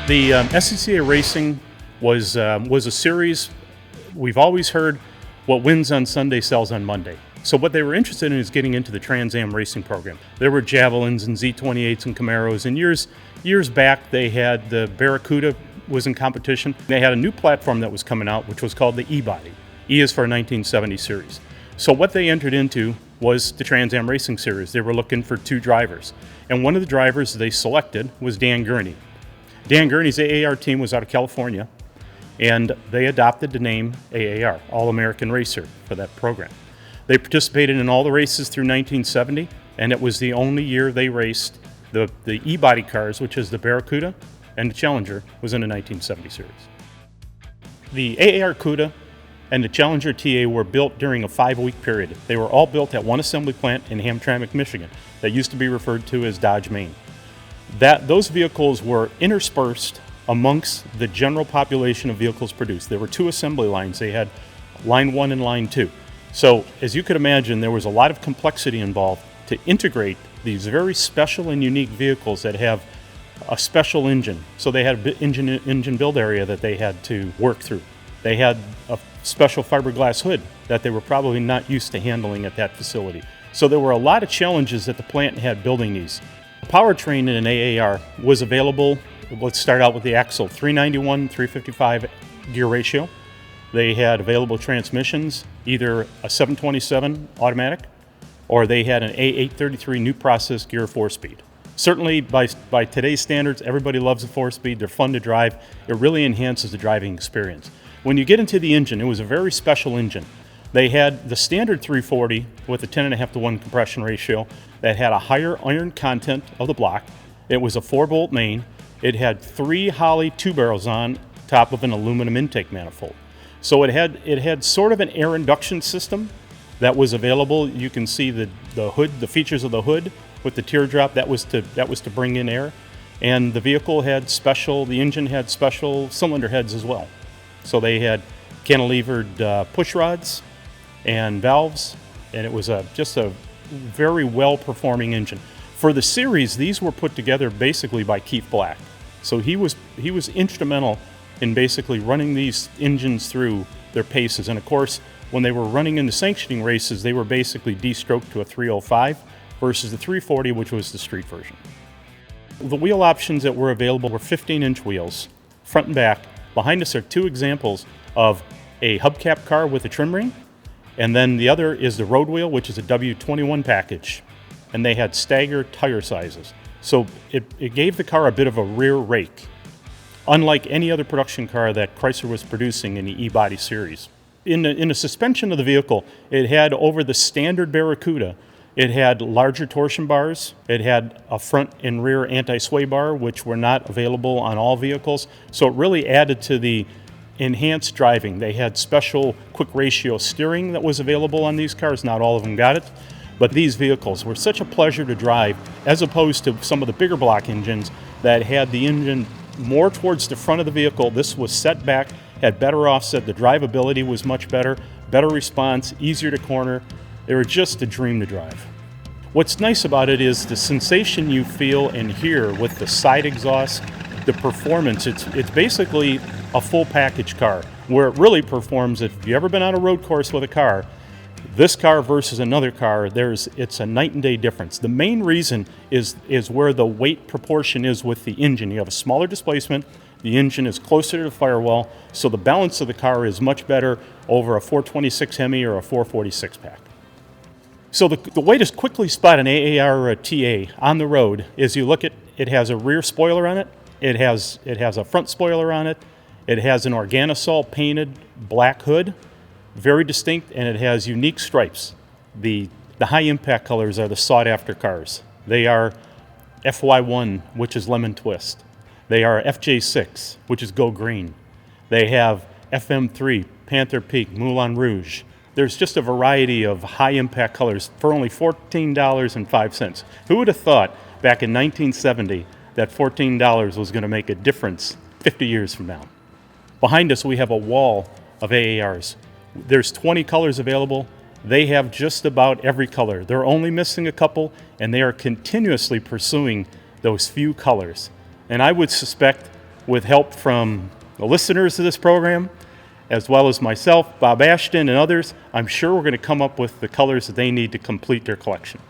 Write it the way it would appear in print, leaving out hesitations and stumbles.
The SCCA Racing was a series. We've always heard what wins on Sunday sells on Monday. So what they were interested in is getting into the Trans Am racing program. There were Javelins and Z28s and Camaros, and years back they had the Barracuda was in competition. They had a new platform that was coming out, which was called the E-Body. E is for a 1970 series. So what they entered into was the Trans Am Racing Series. They were looking for two drivers, and one of the drivers they selected was Dan Gurney. Dan Gurney's AAR team was out of California, and they adopted the name AAR, All-American Racer, for that program. They participated in all the races through 1970, and it was the only year they raced the E-Body cars, which is the Barracuda and the Challenger, was in the 1970 series. The AAR Cuda and the Challenger TA were built during a 5-week period. They were all built at one assembly plant in Hamtramck, Michigan, that used to be referred to as Dodge, Maine. Those vehicles were interspersed amongst the general population of vehicles produced. There were two assembly lines. They had line 1 and line 2. So as you could imagine, there was a lot of complexity involved to integrate these very special and unique vehicles that have a special engine. So they had an engine build area that they had to work through. They had a special fiberglass hood that they were probably not used to handling at that facility. So there were a lot of challenges that the plant had building these. The powertrain in an AAR was available. Let's start out with the axle, 391, 355 gear ratio. They had available transmissions, either a 727 automatic, or they had an A833 new process gear 4-speed. Certainly by today's standards, everybody loves a 4-speed. They're fun to drive. It really enhances the driving experience. When you get into the engine, it was a very special engine. They had the standard 340 with a 10.5 to 1 compression ratio that had a higher iron content of the block. It was a 4-bolt main. It had 3 Holley 2-barrels on top of an aluminum intake manifold. So it had sort of an air induction system that was available. You can see the hood, the features of the hood with the teardrop. That was to bring in air, and the vehicle had the engine had special cylinder heads as well. So they had cantilevered push rods and valves, and it was just a very well-performing engine. For the series, these were put together basically by Keith Black. So he was instrumental in basically running these engines through their paces. And of course, when they were running in the sanctioning races, they were basically de-stroked to a 305 versus the 340, which was the street version. The wheel options that were available were 15-inch wheels, front and back. Behind us are 2 examples of a hubcap car with a trim ring, and then the other is the road wheel, which is a W21 package, and they had staggered tire sizes. So it gave the car a bit of a rear rake, unlike any other production car that Chrysler was producing in the E-Body series. In the suspension of the vehicle, it had, over the standard Barracuda, it had larger torsion bars. It had a front and rear anti-sway bar, which were not available on all vehicles. So it really added to the enhanced driving. They had special quick ratio steering that was available on these cars. Not all of them got it. But these vehicles were such a pleasure to drive, as opposed to some of the bigger block engines that had the engine more towards the front of the vehicle. This was set back, had better offset. The drivability was much better response, easier to corner. They were just a dream to drive. What's nice about it is the sensation you feel and hear with the side exhaust, the performance. It's basically a full package car. Where it really performs, if you've ever been on a road course with a car, this car versus another car, it's a night and day difference. The main reason is where the weight proportion is with the engine. You have a smaller displacement, the engine is closer to the firewall, so the balance of the car is much better over a 426 Hemi or a 446 pack. So the way to quickly spot an AAR TA on the road is you look at, it has a rear spoiler on it, it has a front spoiler on it, it has an Organisol painted black hood, very distinct, and it has unique stripes. The high impact colors are the sought after cars. They are FY1, which is lemon twist. They are FJ6, which is go green. They have FM3, Panther Peak, Moulin Rouge. There's just a variety of high impact colors for only $14.05. Who would have thought back in 1970 that $14 was going to make a difference 50 years from now? Behind us we have a wall of AARs. There's 20 colors available. They have just about every color. They're only missing a couple, and they are continuously pursuing those few colors. And I would suspect with help from the listeners of this program, as well as myself, Bob Ashton, and others, I'm sure we're going to come up with the colors that they need to complete their collection.